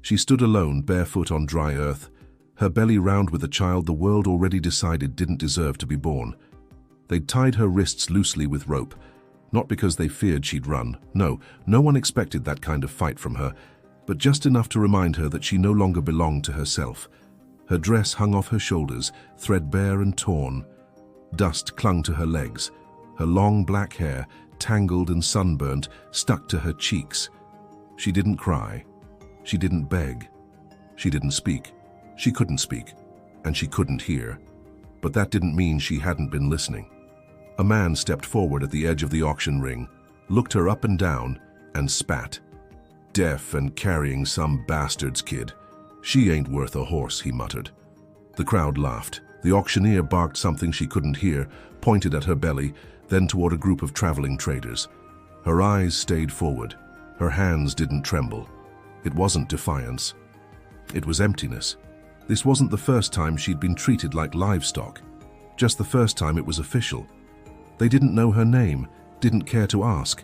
She stood alone, barefoot on dry earth, her belly round with a child the world already decided didn't deserve to be born. They'd tied her wrists loosely with rope, not because they feared she'd run. No one expected that kind of fight from her, but just enough to remind her that she no longer belonged to herself. Her dress hung off her shoulders, threadbare and torn. Dust clung to her legs. Her long black hair, tangled and sunburnt, stuck to her cheeks. She didn't cry. She didn't beg. She didn't speak. She couldn't speak, and she couldn't hear. But that didn't mean she hadn't been listening. A man stepped forward at the edge of the auction ring, looked her up and down, and spat. "Deaf and carrying some bastard's kid. She ain't worth a horse," he muttered. The crowd laughed. The auctioneer barked something she couldn't hear, pointed at her belly, then toward a group of traveling traders. Her eyes stayed forward. Her hands didn't tremble. It wasn't defiance. It was emptiness. This wasn't the first time she'd been treated like livestock. Just the first time it was official. They didn't know her name, didn't care to ask.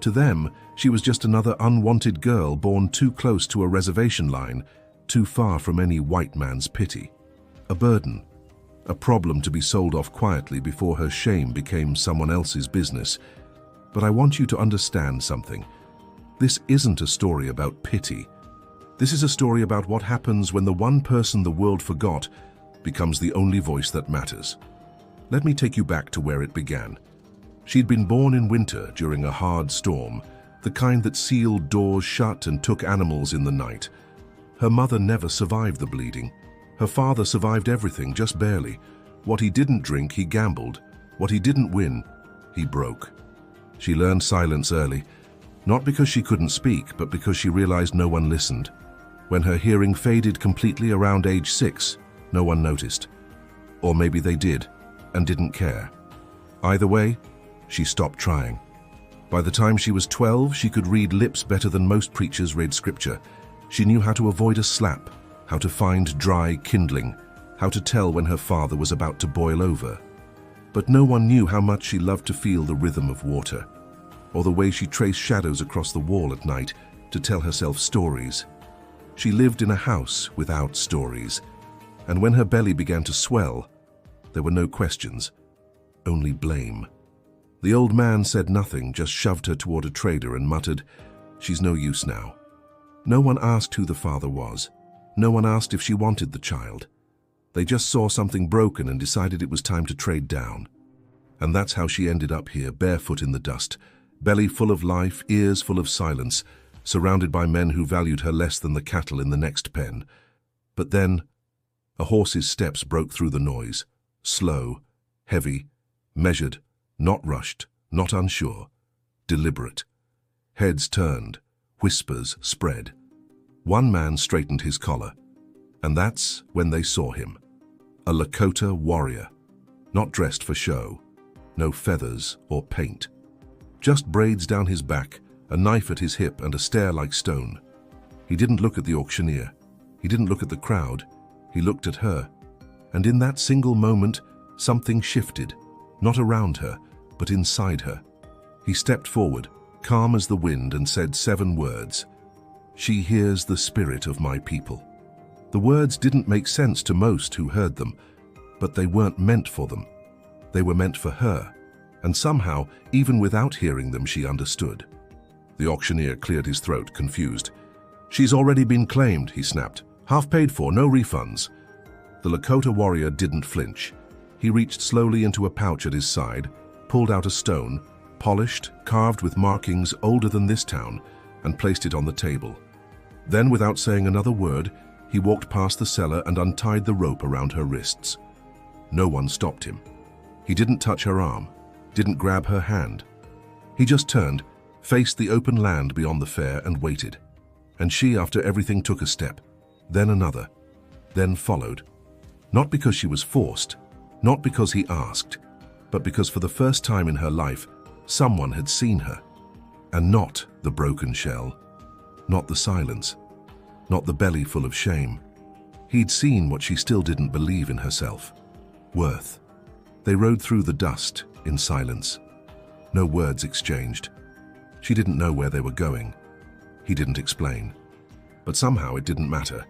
To them, she was just another unwanted girl born too close to a reservation line, too far from any white man's pity. A burden. A problem to be sold off quietly before her shame became someone else's business. But I want you to understand something. This isn't a story about pity. This is a story about what happens when the one person the world forgot becomes the only voice that matters. Let me take you back to where it began. She'd been born in winter during a hard storm, the kind that sealed doors shut and took animals in the night. Her mother never survived the bleeding. Her father survived everything, just barely. What he didn't drink, he gambled. What he didn't win, he broke. She learned silence early, not because she couldn't speak, but because she realized no one listened. When her hearing faded completely around age 6, no one noticed. Or maybe they did, and didn't care. Either way, she stopped trying. By the time she was 12, she could read lips better than most preachers read scripture. She knew how to avoid a slap, how to find dry kindling, how to tell when her father was about to boil over. But no one knew how much she loved to feel the rhythm of water, or the way she traced shadows across the wall at night to tell herself stories. She lived in a house without stories, and when her belly began to swell, there were no questions, only blame. The old man said nothing, just shoved her toward a trader and muttered, "She's no use now." No one asked who the father was. No one asked if she wanted the child. They just saw something broken and decided it was time to trade down. And that's how she ended up here, barefoot in the dust, belly full of life, ears full of silence, surrounded by men who valued her less than the cattle in the next pen. But then, a horse's steps broke through the noise, slow, heavy, measured, not rushed, not unsure, deliberate. Heads turned, whispers spread. One man straightened his collar, and that's when they saw him. A Lakota warrior, not dressed for show, no feathers or paint. Just braids down his back, a knife at his hip and a stare like stone. He didn't look at the auctioneer. He didn't look at the crowd. He looked at her. And in that single moment, something shifted, not around her, but inside her. He stepped forward, calm as the wind, and said 7 words. "She hears the spirit of my people." The words didn't make sense to most who heard them, but they weren't meant for them. They were meant for her, and somehow, even without hearing them, she understood. The auctioneer cleared his throat, confused. "She's already been claimed," he snapped. "Half paid for, no refunds." The Lakota warrior didn't flinch. He reached slowly into a pouch at his side, pulled out a stone, polished, carved with markings older than this town, and placed it on the table. Then, without saying another word, he walked past the seller and untied the rope around her wrists. No one stopped him. He didn't touch her arm, didn't grab her hand. He just turned, faced the open land beyond the fair, and waited. And she, after everything, took a step, then another, then followed. Not because she was forced, not because he asked, but because for the first time in her life, someone had seen her. And not the broken shell, not the silence, not the belly full of shame. He'd seen what she still didn't believe in herself. Worth. They rode through the dust in silence. No words exchanged. She didn't know where they were going. He didn't explain. But somehow it didn't matter.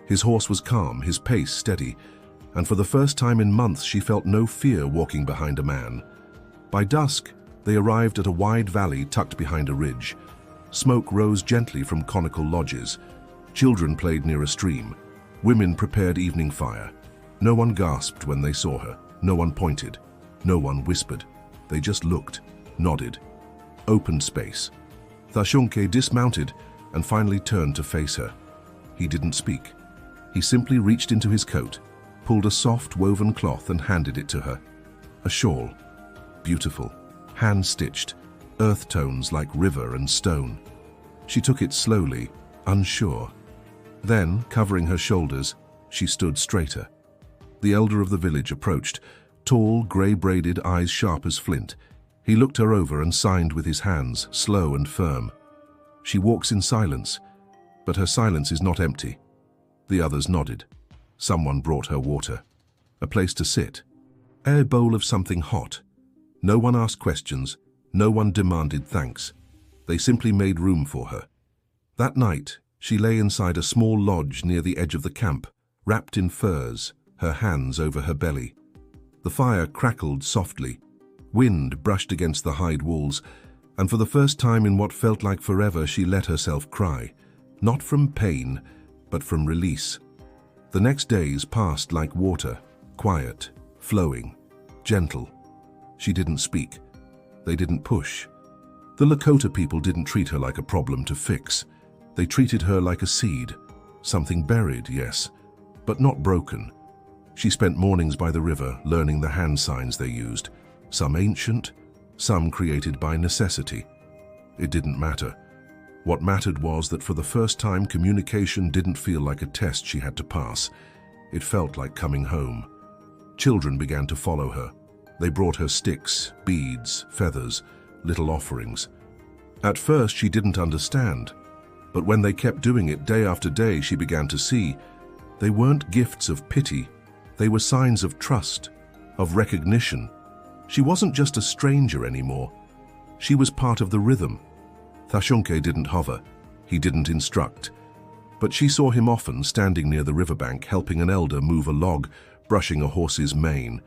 His horse was calm, his pace steady, and for the first time in months she felt no fear walking behind a man. By dusk, they arrived at a wide valley tucked behind a ridge. Smoke rose gently from conical lodges. Children played near a stream. Women prepared evening fire. No one gasped when they saw her. No one pointed. No one whispered. They just looked, nodded. Open space. Thashunke dismounted and finally turned to face her. He didn't speak. He simply reached into his coat, pulled a soft woven cloth and handed it to her. A shawl. Beautiful. Hand-stitched. Earth tones like river and stone. She took it slowly, unsure. Then, covering her shoulders, she stood straighter. The elder of the village approached, tall, grey-braided, eyes sharp as flint. He looked her over and signed with his hands, slow and firm. She walks in silence, but her silence is not empty. The others nodded. Someone brought her water. A place to sit. A bowl of something hot. No one asked questions. No one demanded thanks. They simply made room for her. That night, she lay inside a small lodge near the edge of the camp, wrapped in furs, her hands over her belly. The fire crackled softly. Wind brushed against the hide walls, and for the first time in what felt like forever, she let herself cry. Not from pain, but from release. The next days passed like water, quiet, flowing, gentle. She didn't speak. They didn't push. The Lakota people didn't treat her like a problem to fix. They treated her like a seed, something buried, yes, but not broken. She spent mornings by the river, learning the hand signs they used, some ancient, some created by necessity. It didn't matter. What mattered was that for the first time, communication didn't feel like a test she had to pass. It felt like coming home. Children began to follow her. They brought her sticks, beads, feathers, little offerings. At first, she didn't understand, but when they kept doing it day after day, she began to see. They weren't gifts of pity. They were signs of trust, of recognition. She wasn't just a stranger anymore. She was part of the rhythm. Thashunke didn't hover. He didn't instruct. But she saw him often standing near the riverbank, helping an elder move a log, brushing a horse's mane.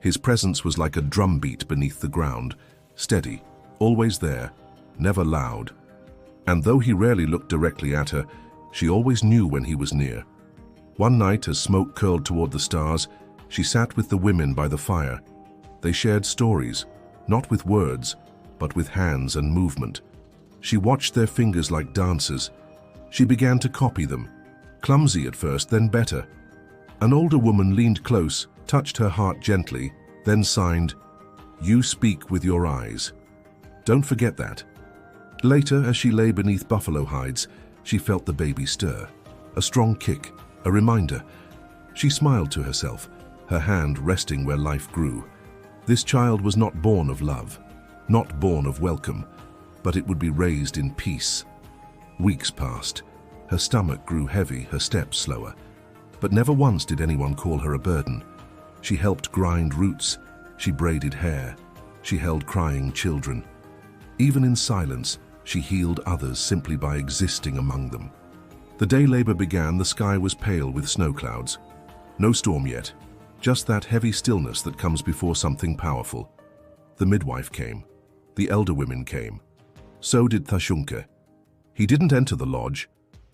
His presence was like a drumbeat beneath the ground, steady, always there, never loud. And though he rarely looked directly at her, she always knew when he was near. One night, as smoke curled toward the stars, she sat with the women by the fire. They shared stories, not with words, but with hands and movement. She watched their fingers like dancers. She began to copy them, clumsy at first, then better. An older woman leaned close, touched her heart gently, then signed, "You speak with your eyes." Don't forget that. Later, as she lay beneath buffalo hides, she felt the baby stir. A strong kick, a reminder. She smiled to herself, her hand resting where life grew. This child was not born of love, not born of welcome, but it would be raised in peace. Weeks passed. Her stomach grew heavy, her steps slower. But never once did anyone call her a burden. She helped grind roots, she braided hair, she held crying children. Even in silence, she healed others simply by existing among them. The day labor began, the sky was pale with snow clouds. No storm yet, just that heavy stillness that comes before something powerful. The midwife came. The elder women came. So did Thashunke. He didn't enter the lodge,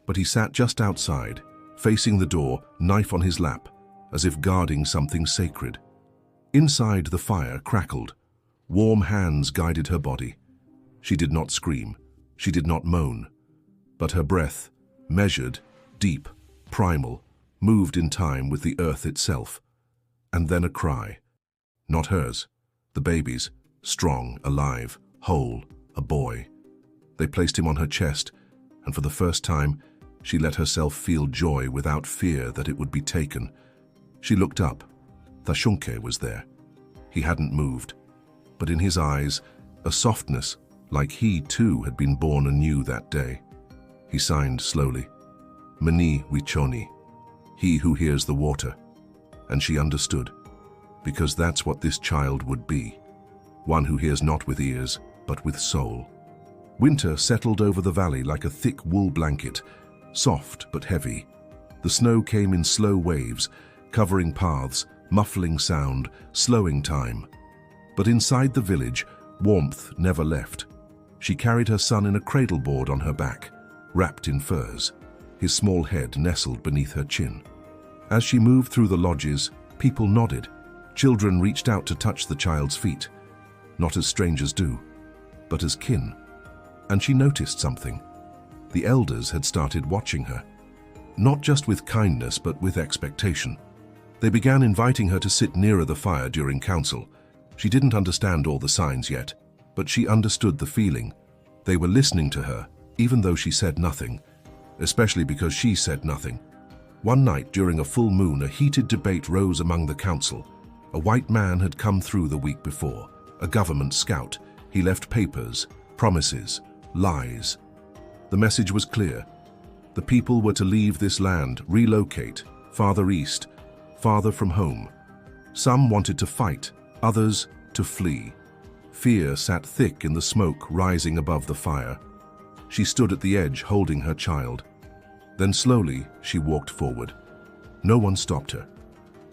but he sat just outside, facing the door, knife on his lap, as if guarding something sacred. Inside, the fire crackled. Warm hands guided her body. She did not scream. She did not moan. But her breath, measured, deep, primal, moved in time with the earth itself. And then a cry. Not hers. The baby's, strong, alive, whole, a boy. They placed him on her chest, and for the first time, she let herself feel joy without fear that it would be taken. She looked up. Thashunke was there. He hadn't moved, but in his eyes, a softness, like he too had been born anew that day. He signed slowly, "Mani Wichoni," he who hears the water. And she understood, because that's what this child would be, one who hears not with ears, but with soul. Winter settled over the valley like a thick wool blanket. soft but heavy. The snow came in slow waves, covering paths, muffling sound, slowing time. But inside the village, warmth never left. She carried her son in a cradleboard on her back, wrapped in furs, his small head nestled beneath her chin. As she moved through the lodges, people nodded. Children reached out to touch the child's feet, not as strangers do, but as kin. And she noticed something. The elders had started watching her, not just with kindness but with expectation. They began inviting her to sit nearer the fire during council. She didn't understand all the signs yet, but she understood the feeling. They were listening to her, even though she said nothing, especially because she said nothing. One night during a full moon, a heated debate rose among the council. A white man had come through the week before, a government scout. He left papers, promises, lies. The message was clear. The people were to leave this land, relocate, farther east, farther from home. Some wanted to fight, others to flee. Fear sat thick in the smoke rising above the fire. She stood at the edge holding her child. Then slowly she walked forward. No one stopped her.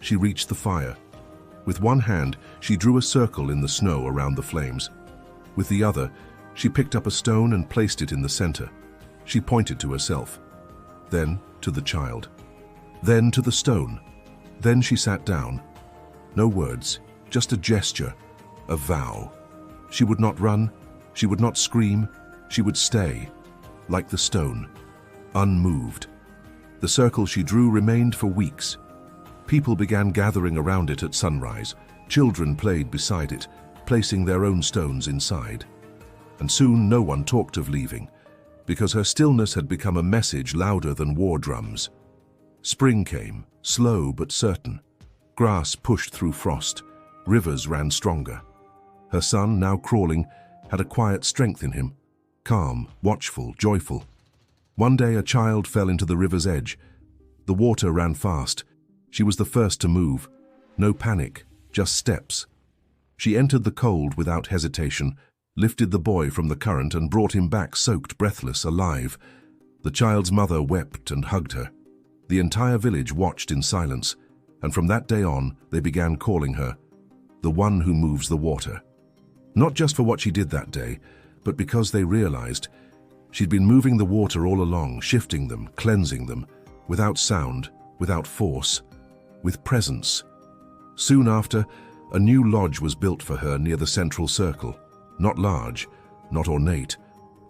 She reached the fire. With one hand, she drew a circle in the snow around the flames. With the other, she picked up a stone and placed it in the center. She pointed to herself, then to the child, then to the stone. Then she sat down. No words, just a gesture, a vow. She would not run, she would not scream, she would stay, like the stone, unmoved. The circle she drew remained for weeks. People began gathering around it at sunrise. Children played beside it, placing their own stones inside. And soon no one talked of leaving, because her stillness had become a message louder than war drums. Spring came, slow but certain. Grass pushed through frost. Rivers ran stronger. Her son, now crawling, had a quiet strength in him, calm, watchful, joyful. One day a child fell into the river's edge. The water ran fast. She was the first to move. No panic, just steps. She entered the cold without hesitation, lifted the boy from the current and brought him back soaked, breathless, alive. The child's mother wept and hugged her. The entire village watched in silence, and from that day on, they began calling her the one who moves the water. Not just for what she did that day, but because they realized she'd been moving the water all along, shifting them, cleansing them, without sound, without force, with presence. Soon after, a new lodge was built for her near the central circle, not large, not ornate,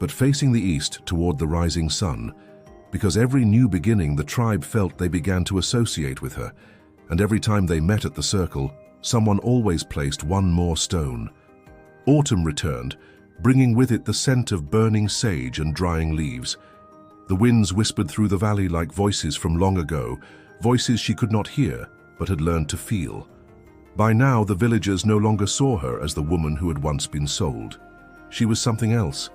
but facing the east toward the rising sun, because every new beginning the tribe felt they began to associate with her, and every time they met at the circle, someone always placed one more stone. Autumn returned, bringing with it the scent of burning sage and drying leaves. The winds whispered through the valley like voices from long ago, voices she could not hear, but had learned to feel. By now, the villagers no longer saw her as the woman who had once been sold. She was something else,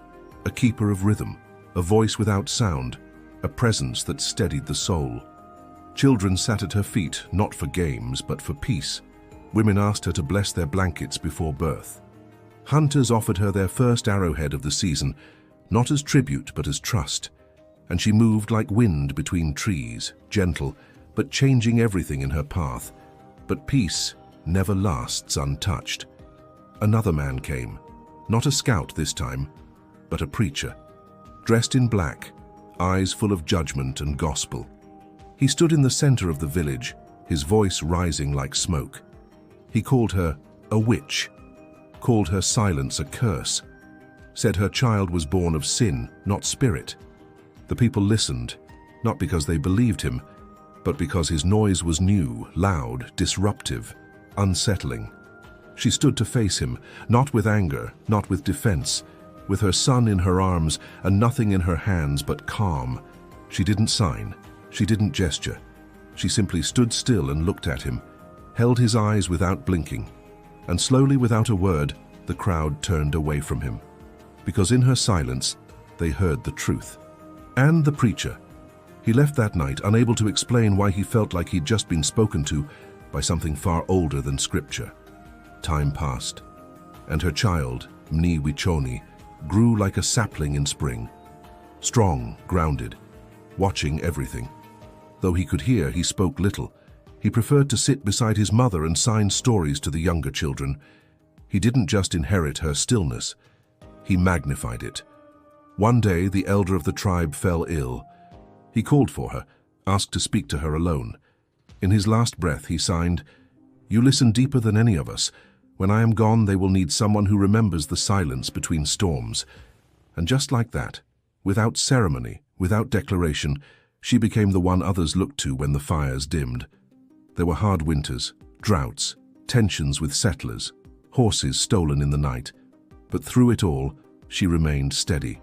a keeper of rhythm, a voice without sound, a presence that steadied the soul. Children sat at her feet, not for games, but for peace. Women asked her to bless their blankets before birth. Hunters offered her their first arrowhead of the season, not as tribute, but as trust. And she moved like wind between trees, gentle, but changing everything in her path. But peace never lasts untouched. Another man came, not a scout this time, but a preacher, dressed in black, eyes full of judgment and gospel. He stood in the center of the village, his voice rising like smoke. He called her a witch, called her silence a curse, said her child was born of sin, not spirit. The people listened, not because they believed him, but because his noise was new, loud, disruptive, unsettling. She stood to face him, not with anger, not with defense, with her son in her arms and nothing in her hands but calm. She didn't sign, she didn't gesture. She simply stood still and looked at him, held his eyes without blinking, and slowly, without a word, the crowd turned away from him. Because in her silence, they heard the truth. And the preacher. He left that night, unable to explain why he felt like he'd just been spoken to by something far older than scripture. Time passed, and her child, Mni Wichoni, grew like a sapling in spring. Strong, grounded, watching everything. Though he could hear, he spoke little. He preferred to sit beside his mother and sign stories to the younger children. He didn't just inherit her stillness, he magnified it. One day, the elder of the tribe fell ill. He called for her, asked to speak to her alone. In his last breath, he signed, "You listen deeper than any of us. When I am gone, they will need someone who remembers the silence between storms." And just like that, without ceremony, without declaration, she became the one others looked to when the fires dimmed. There were hard winters, droughts, tensions with settlers, horses stolen in the night. But through it all, she remained steady.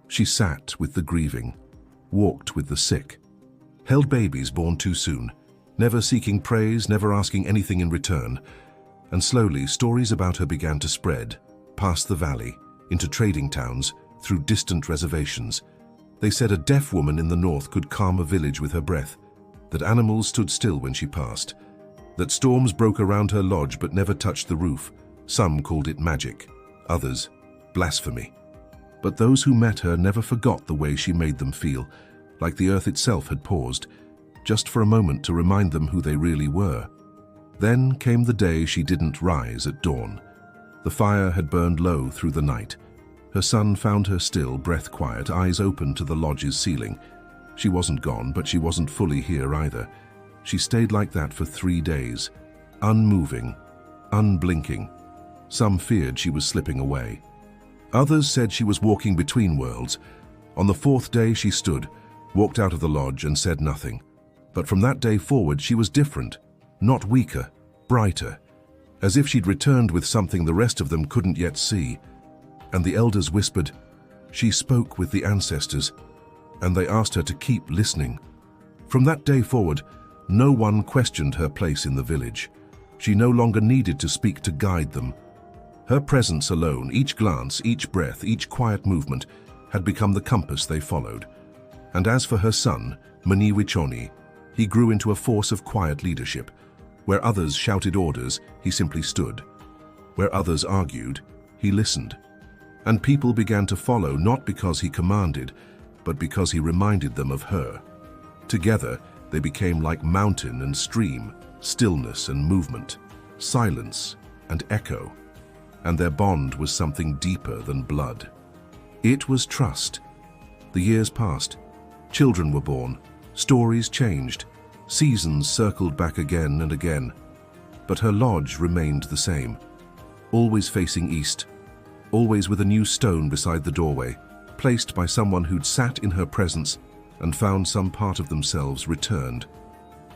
She sat with the grieving, walked with the sick, held babies born too soon, never seeking praise, never asking anything in return. And slowly, stories about her began to spread, past the valley, into trading towns, through distant reservations. They said a deaf woman in the north could calm a village with her breath, that animals stood still when she passed, that storms broke around her lodge but never touched the roof. Some called it magic, others blasphemy. But those who met her never forgot the way she made them feel, like the earth itself had paused, just for a moment to remind them who they really were. Then came the day she didn't rise at dawn. The fire had burned low through the night. Her son found her still, breath quiet, eyes open to the lodge's ceiling. She wasn't gone, but she wasn't fully here either. She stayed like that for 3 days, unmoving, unblinking. Some feared she was slipping away. Others said she was walking between worlds. On the 4th day she stood, walked out of the lodge and said nothing. But from that day forward she was different, not weaker, brighter, as if she'd returned with something the rest of them couldn't yet see. And the elders whispered, "She spoke with the ancestors," and they asked her to keep listening. From that day forward, no one questioned her place in the village. She no longer needed to speak to guide them. Her presence alone, each glance, each breath, each quiet movement, had become the compass they followed. And as for her son, Maniwichoni, he grew into a force of quiet leadership. Where others shouted orders, he simply stood. Where others argued, he listened. And people began to follow not because he commanded, but because he reminded them of her. Together, they became like mountain and stream, stillness and movement, silence and echo. And their bond was something deeper than blood. It was trust. The years passed. Children were born. Stories changed. Seasons circled back again and again. But her lodge remained the same. Always facing east. Always with a new stone beside the doorway, placed by someone who'd sat in her presence and found some part of themselves returned.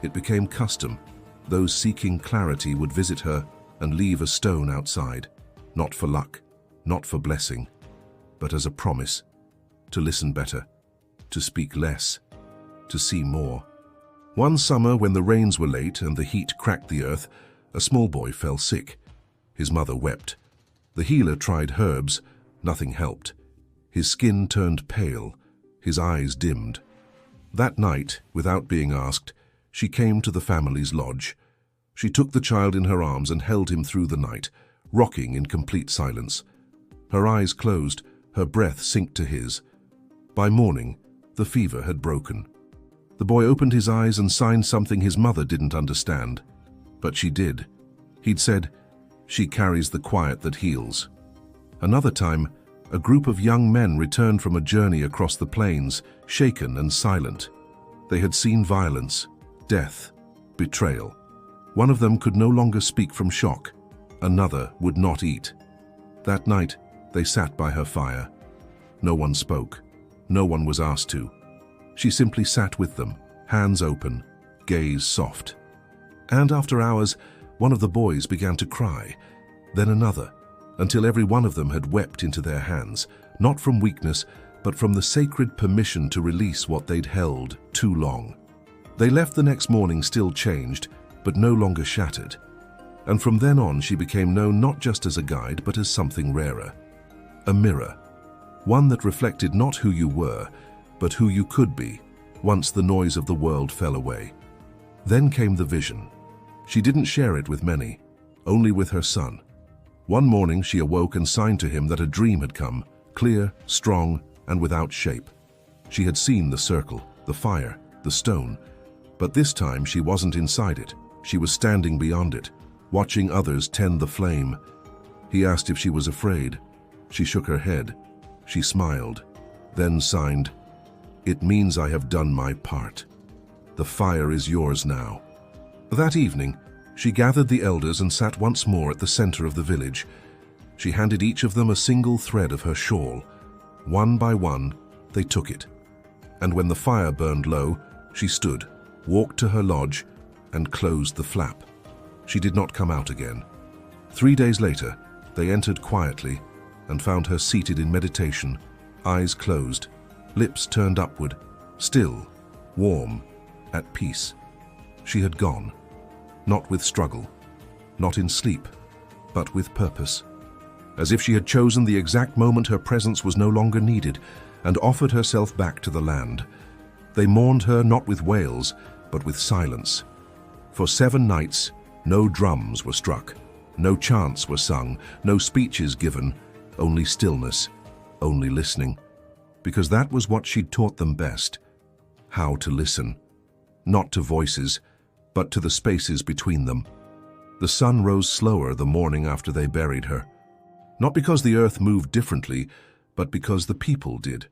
It became custom. Those seeking clarity would visit her and leave a stone outside. Not for luck, not for blessing, but as a promise to listen better, to speak less, to see more. One summer, when the rains were late and the heat cracked the earth, a small boy fell sick. His mother wept. The healer tried herbs. Nothing helped. His skin turned pale. His eyes dimmed. That night, without being asked, she came to the family's lodge. She took the child in her arms and held him through the night, rocking in complete silence. Her eyes closed, her breath synced to his. By morning, the fever had broken. The boy opened his eyes and signed something his mother didn't understand. But she did. He'd said, "She carries the quiet that heals." Another time, a group of young men returned from a journey across the plains, shaken and silent. They had seen violence, death, betrayal. One of them could no longer speak from shock. Another would not eat. That night, they sat by her fire. No one spoke. No one was asked to. She simply sat with them, hands open, gaze soft. And after hours, one of the boys began to cry, then another, until every one of them had wept into their hands, not from weakness, but from the sacred permission to release what they'd held too long. They left the next morning still changed, but no longer shattered. And from then on, she became known not just as a guide, but as something rarer. A mirror. One that reflected not who you were, but who you could be, once the noise of the world fell away. Then came the vision. She didn't share it with many, only with her son. One morning she awoke and signed to him that a dream had come, clear, strong, and without shape. She had seen the circle, the fire, the stone. But this time she wasn't inside it. She was standing beyond it, watching others tend the flame. He asked if she was afraid. She shook her head. She smiled, then signed, "It means I have done my part. The fire is yours now." That evening, she gathered the elders and sat once more at the center of the village. She handed each of them a single thread of her shawl. One by one, they took it. And when the fire burned low, she stood, walked to her lodge, and closed the flap. She did not come out again. 3 days later, they entered quietly and found her seated in meditation, eyes closed, lips turned upward, still, warm, at peace. She had gone, not with struggle, not in sleep, but with purpose. As if she had chosen the exact moment her presence was no longer needed and offered herself back to the land. They mourned her not with wails, but with silence. For 7 nights, no drums were struck, no chants were sung, no speeches given, only stillness, only listening. Because that was what she'd taught them best, how to listen. Not to voices, but to the spaces between them. The sun rose slower the morning after they buried her. Not because the earth moved differently, but because the people did.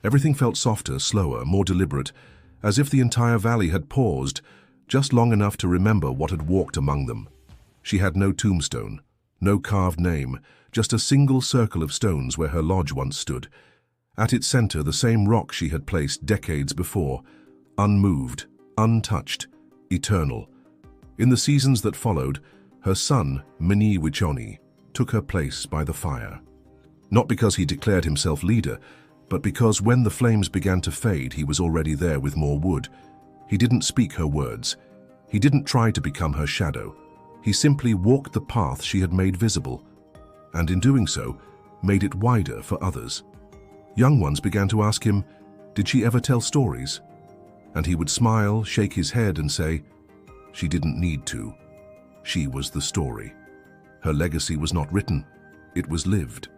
Everything felt softer, slower, more deliberate, as if the entire valley had paused, just long enough to remember what had walked among them. She had no tombstone, no carved name, just a single circle of stones where her lodge once stood. At its center, the same rock she had placed decades before, unmoved, untouched, eternal. In the seasons that followed, her son, Mni Wichoni, took her place by the fire. Not because he declared himself leader, but because when the flames began to fade, he was already there with more wood. He didn't speak her words. He didn't try to become her shadow. He simply walked the path she had made visible, and in doing so, made it wider for others. Young ones began to ask him, did she ever tell stories? And he would smile, shake his head and say, she didn't need to. She was the story. Her legacy was not written, it was lived.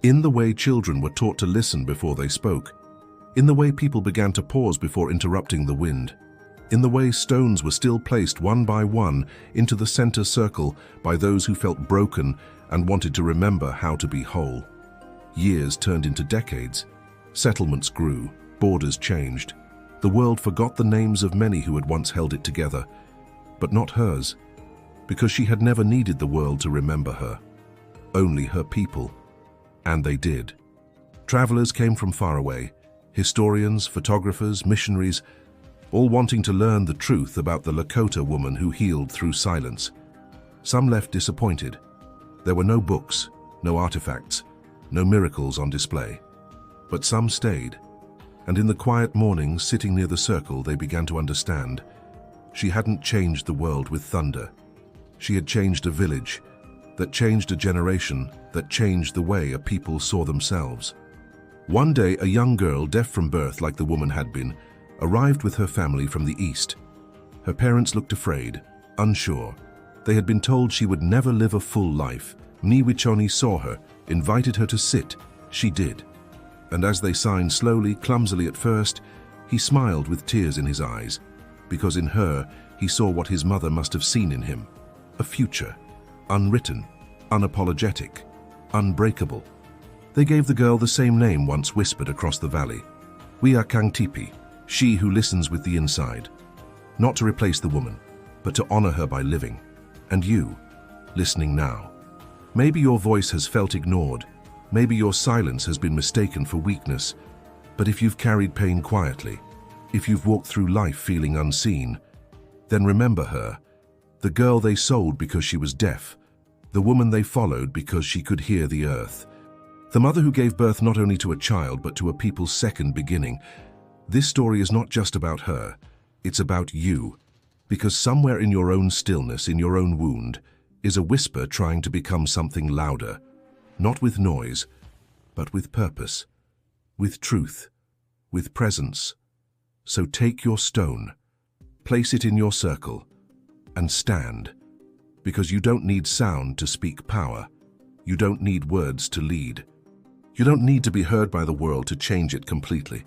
In the way children were taught to listen before they spoke, in the way people began to pause before interrupting the wind, in the way stones were still placed one by one into the center circle by those who felt broken and wanted to remember how to be whole. Years turned into decades. Settlements grew, borders changed. The world forgot the names of many who had once held it together, but not hers, because she had never needed the world to remember her, only her people. And they did. Travelers came from far away, historians, photographers, missionaries, all wanting to learn the truth about the Lakota woman who healed through silence. Some left disappointed. There were no books, no artifacts, no miracles on display. But some stayed, and in the quiet mornings sitting near the circle they began to understand. She hadn't changed the world with thunder. She had changed a village, that changed a generation, that changed the way a people saw themselves. One day, a young girl, deaf from birth like the woman had been, arrived with her family from the east. Her parents looked afraid, unsure. They had been told she would never live a full life. Mni Wichoni saw her, invited her to sit. She did. And as they signed slowly, clumsily at first, he smiled with tears in his eyes, because in her he saw what his mother must have seen in him, a future. Unwritten, unapologetic, unbreakable. They gave the girl the same name once whispered across the valley. We are Kang Tipi, she who listens with the inside. Not to replace the woman, but to honor her by living. And you, listening now. Maybe your voice has felt ignored. Maybe your silence has been mistaken for weakness. But if you've carried pain quietly, if you've walked through life feeling unseen, then remember her. The girl they sold because she was deaf, the woman they followed because she could hear the earth, the mother who gave birth not only to a child but to a people's second beginning. This story is not just about her, it's about you, because somewhere in your own stillness, in your own wound, is a whisper trying to become something louder, not with noise, but with purpose, with truth, with presence. So take your stone, place it in your circle, and stand, because you don't need sound to speak power. You don't need words to lead. You don't need to be heard by the world to change it completely.